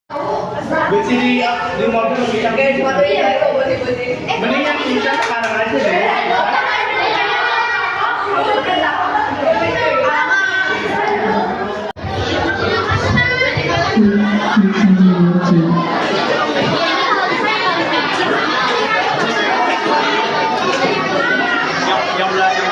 Besi di mobil lebih cantik. Mendingan kita sekarang aja deh. Yang belajar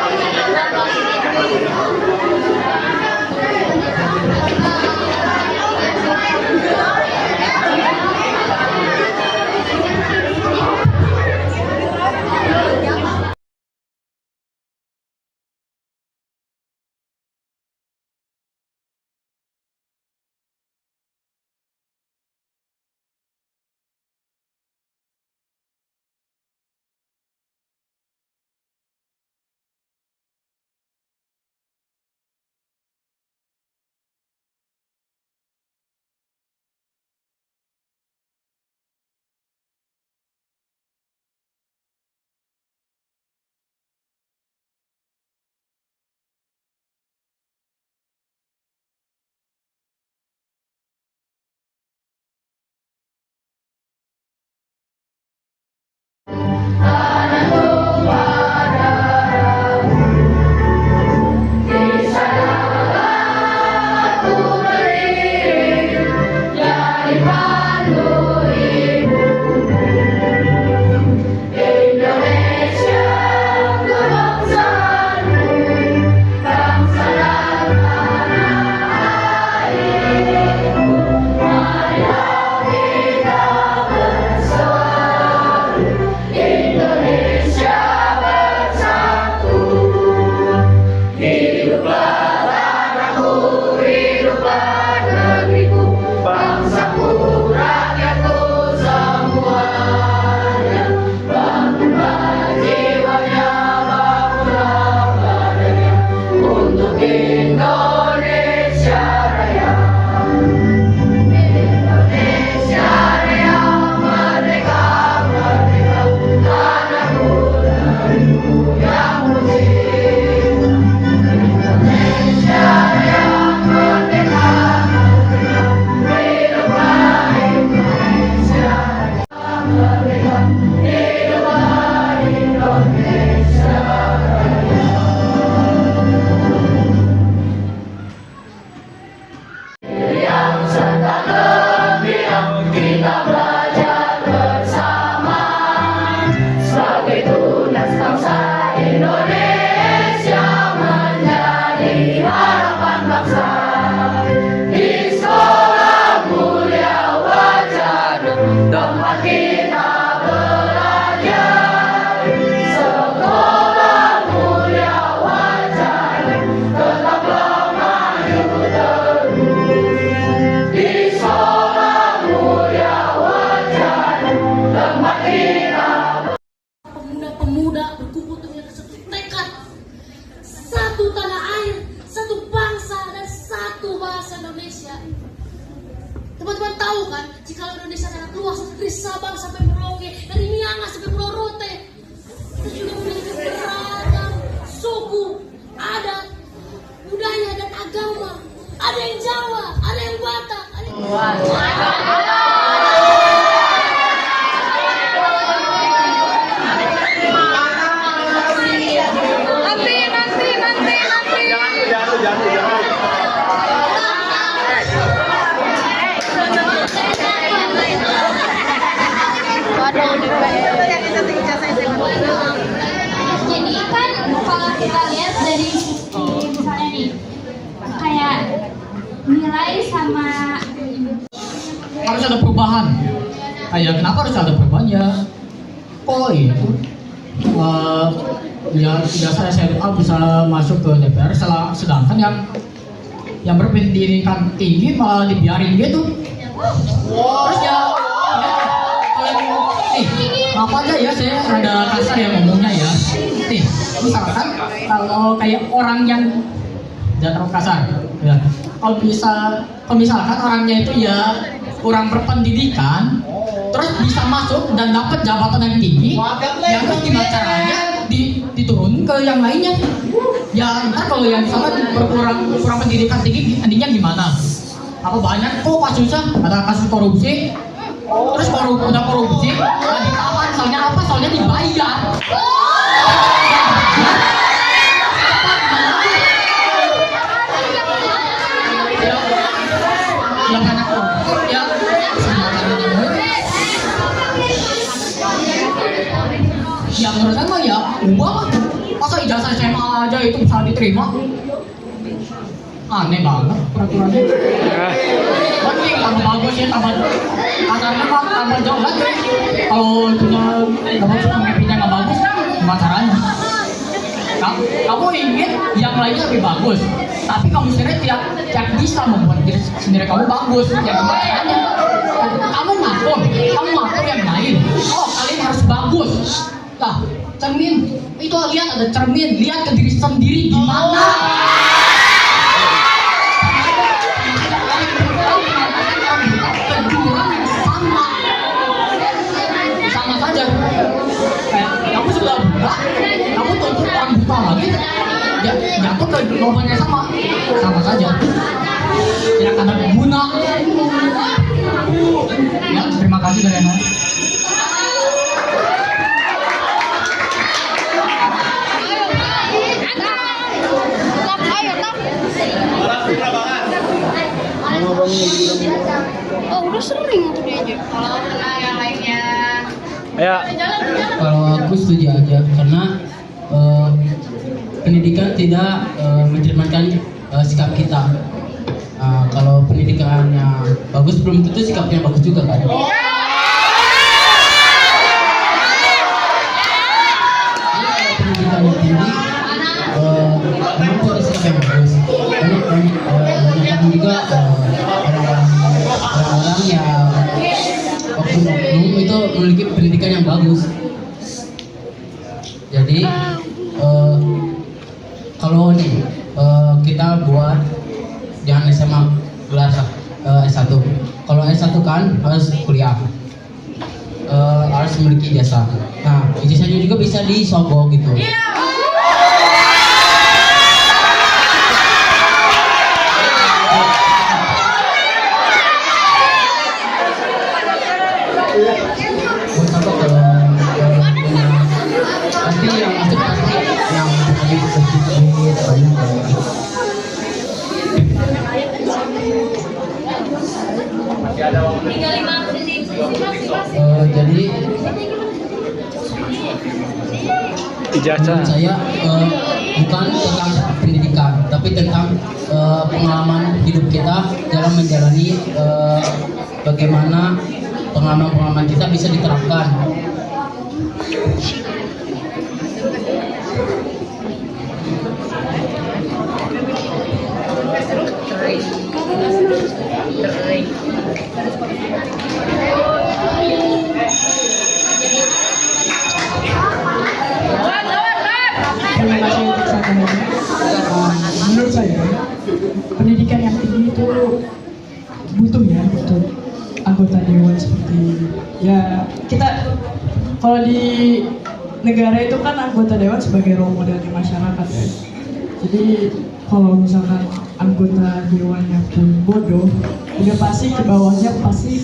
Teman-teman tahu kan, jika Indonesia sangat luas, dari Sabang sampai Merauke, dari Miangas sampai Pulau Rote, kita juga memiliki beragam suku, adat, budaya dan agama. Ada yang Jawa, ada yang Batak, ada yang Jadi kan kalau kita lihat dari misalnya nih kayak nilai sama harus ada perubahan. Kayak kenapa harus ada perubahan ya? Oh itu ya saya SMA bisa masuk ke DPR, sedangkan yang berpendidikan tinggi malah dibiarin gitu. Terus ya maaf aja ya, saya ada kasar ya ngomongnya ya. Nih, misalkan kalau kayak orang yang jangan terlalu kasar ya. Kalau misalkan orangnya itu ya kurang berpendidikan, terus bisa masuk dan dapat jabatan yang tinggi, ya terus gimana caranya diturun ke yang lainnya? Ya ntar kalau yang misalkan kurang pendidikan tinggi, endingnya gimana? Apa banyak kok kasusnya? Ada kasus korupsi. Terus udah korupsi, nggak ditahan. Soalnya apa? Soalnya dibayar. Yang banyak korupsi ya. Ya menurut saya mah ya uang. Masa ijazah SMA aja itu bisa diterima? Aneh banget peraturannya. Mending tambah bagus ya, tambah kasarnya mah tambah jauh lagi. Kalau punya pemimpinnya nggak bagus, gimana caranya? Kamu ingin yang lainnya lebih bagus, tapi kamu sendiri tidak bisa membuat diri sendiri kamu bagus. Ya gimana caranya? Kamu ngatur yang lain. Oh kalian harus bagus. Lah cermin itu lihat ada cermin, lihat ke diri sendiri gimana. Sama saja kayak kamu sudah buta, kamu tuntut orang buta lagi jatuh ke lubangnya sama saja, tidak ada guna. Ya terima kasih dari Anda. Oh udah sering tuh diajak. Kalau kena yang lainnya. Ayo. Kalau aku setuju aja karena pendidikan tidak mencerminkan sikap kita. Kalau pendidikannya bagus belum tentu sikapnya bagus juga kan. Pendidikannya tinggi, memang punya sikap yang bagus. Banyak juga orang-orang yang oknum itu memiliki pendidikan yang bagus. Jadi kalau nih kita buat jangan SMA gelar S1. Kalau S1 kan harus kuliah, harus memiliki ijazah. Nah ijazahnya juga bisa disogok gitu. Pasti yang masuk pasti yang sedikit banyak. Jadi Ijazah. menurut saya bukan tentang pendidikan, tapi tentang pengalaman hidup kita dalam menjalani bagaimana pengalaman-pengalaman kita bisa diterapkan. Terima kasih untuk sarannya. Menurut saya pendidikan yang tinggi itu butuh untuk anggota dewan seperti ya kita kalau di negara itu kan anggota dewan sebagai role model di masyarakat ya. Jadi kalau misalkan anggota dewannya pun bodoh, udah pasti ke bawahnya pasti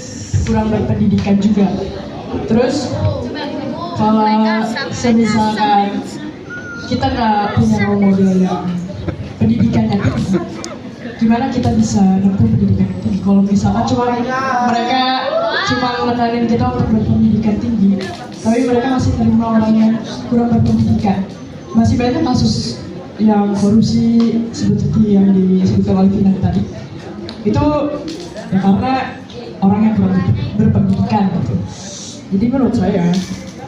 kurang berpendidikan juga. Terus kalau misalkan kita nggak punya role model yang pendidikannya tinggi, gimana kita bisa nempuh pendidikan yang tinggi? Kalau misalkan mereka cuma menekanin kita untuk berpendidikan tinggi, tapi mereka masih terima orang yang kurang berpendidikan. Masih banyak kasus yang korupsi seperti yang disebutkan oleh Vina tadi. Itu ya karena orang yang kurang berpendidikan gitu. Jadi menurut saya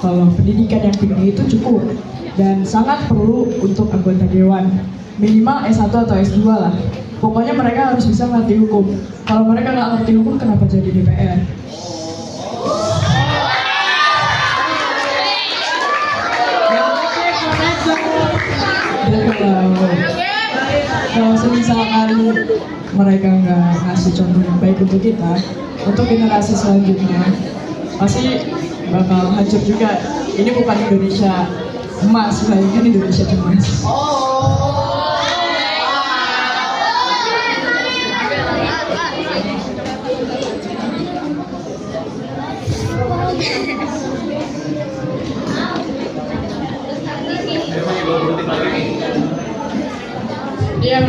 kalau pendidikan yang tinggi itu cukup dan sangat perlu untuk anggota dewan, minimal S1 atau S2 lah. Pokoknya mereka harus bisa ngerti hukum. Kalau mereka nggak ngerti hukum, kenapa jadi DPR? Kalau misalkan mereka nggak ngasih contoh yang baik untuk kita, untuk generasi selanjutnya, pasti bakal hancur juga. Ini bukan Indonesia emas, melainkan Indonesia cemas.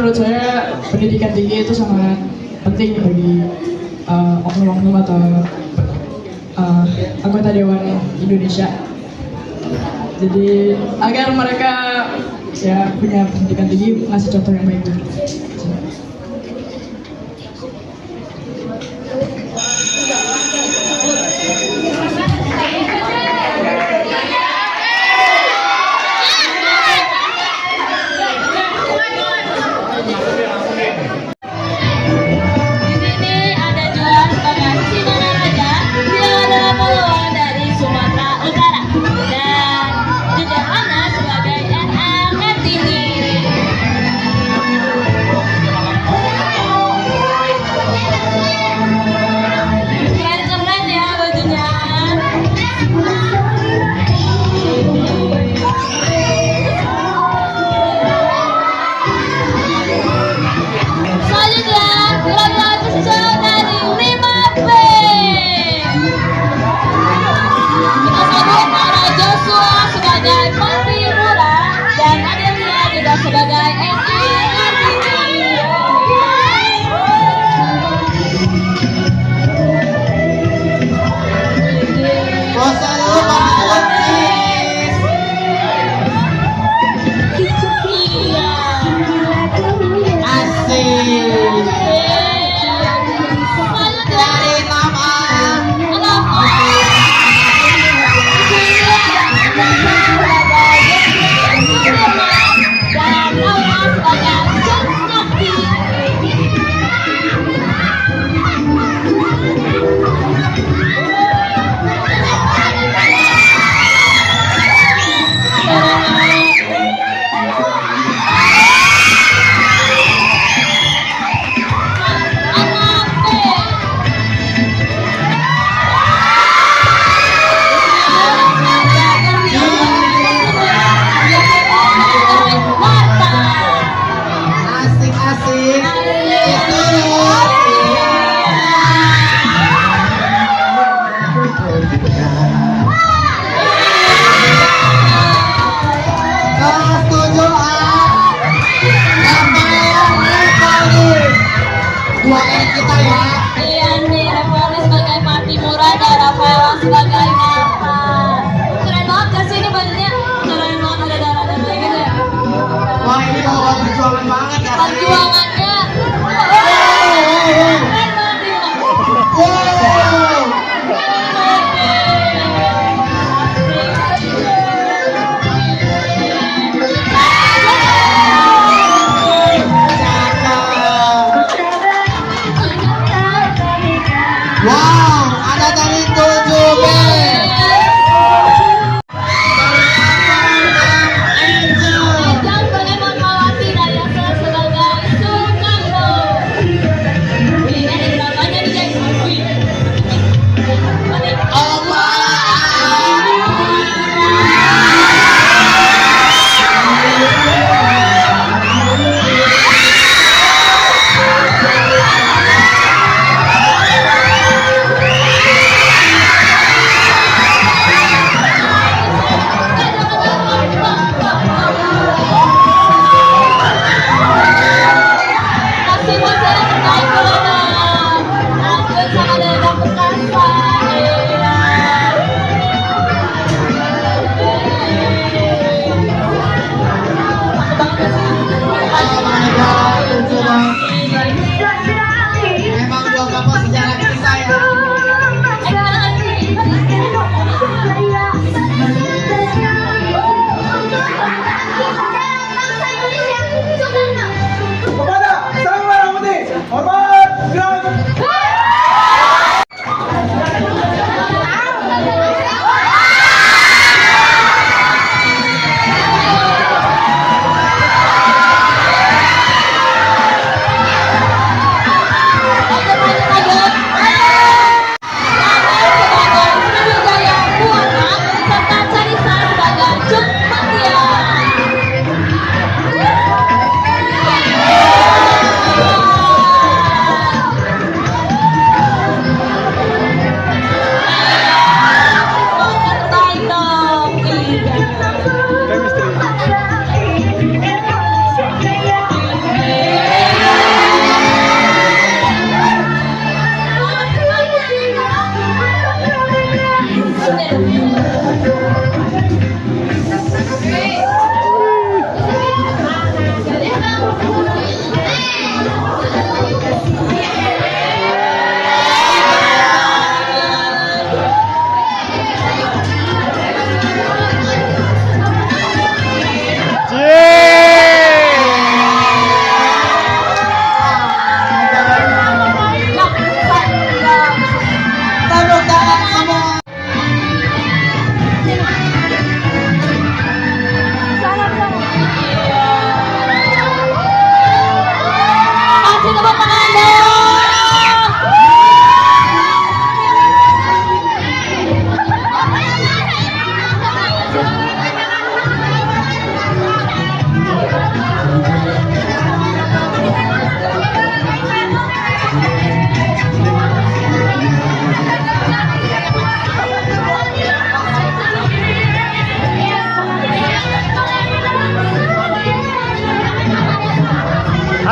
menurut saya pendidikan tinggi itu sangat penting bagi oknum-oknum atau anggota Dewan Indonesia. Jadi agar mereka ya punya pendidikan tinggi, ngasih contoh yang baik juga. Di sini ada juga sebagai Sinona Raja. Dia adalah pahlawan dari Sumatera Utara dan juga Ana sebagai NL Kartini. Keren-keren ya bajunya. Selanjutnya, gelar kecil dari 5B. Kita sambut Mara Joshua sebagai Pati Mura dan Adelia juga sebagai NL Kartini. Iya. Ian nih, Rafael sebagai Pati Mura dan Rafael sebagai Marta. Keren banget gak sih ini bajunya? Keren banget, ada darah-darah gitu ya. Wah, ini bawa perjuangan banget ya. Perjuangannya keren banget ya. Wow, ada dari 7B. Ajang sebagai Fatmawati dan Yasa sebagai Sukambo. Ini ada dramanya nih guys. Wih.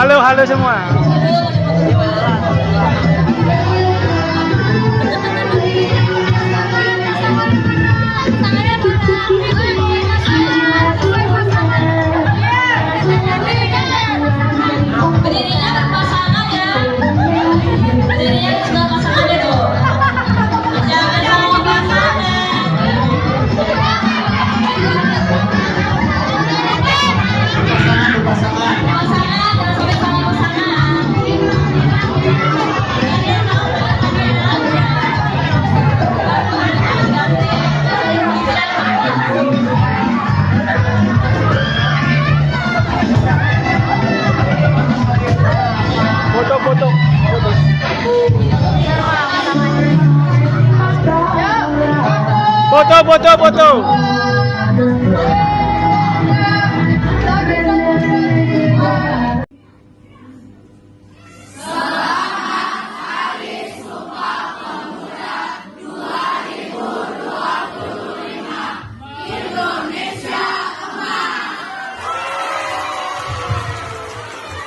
Halo semua. Berdirinya berpasangan ya. Berdirinya sudah pasangan itu. Jangan sama pasangan. Pasangan, jangan sampai sama pasangan. Foto. Foto.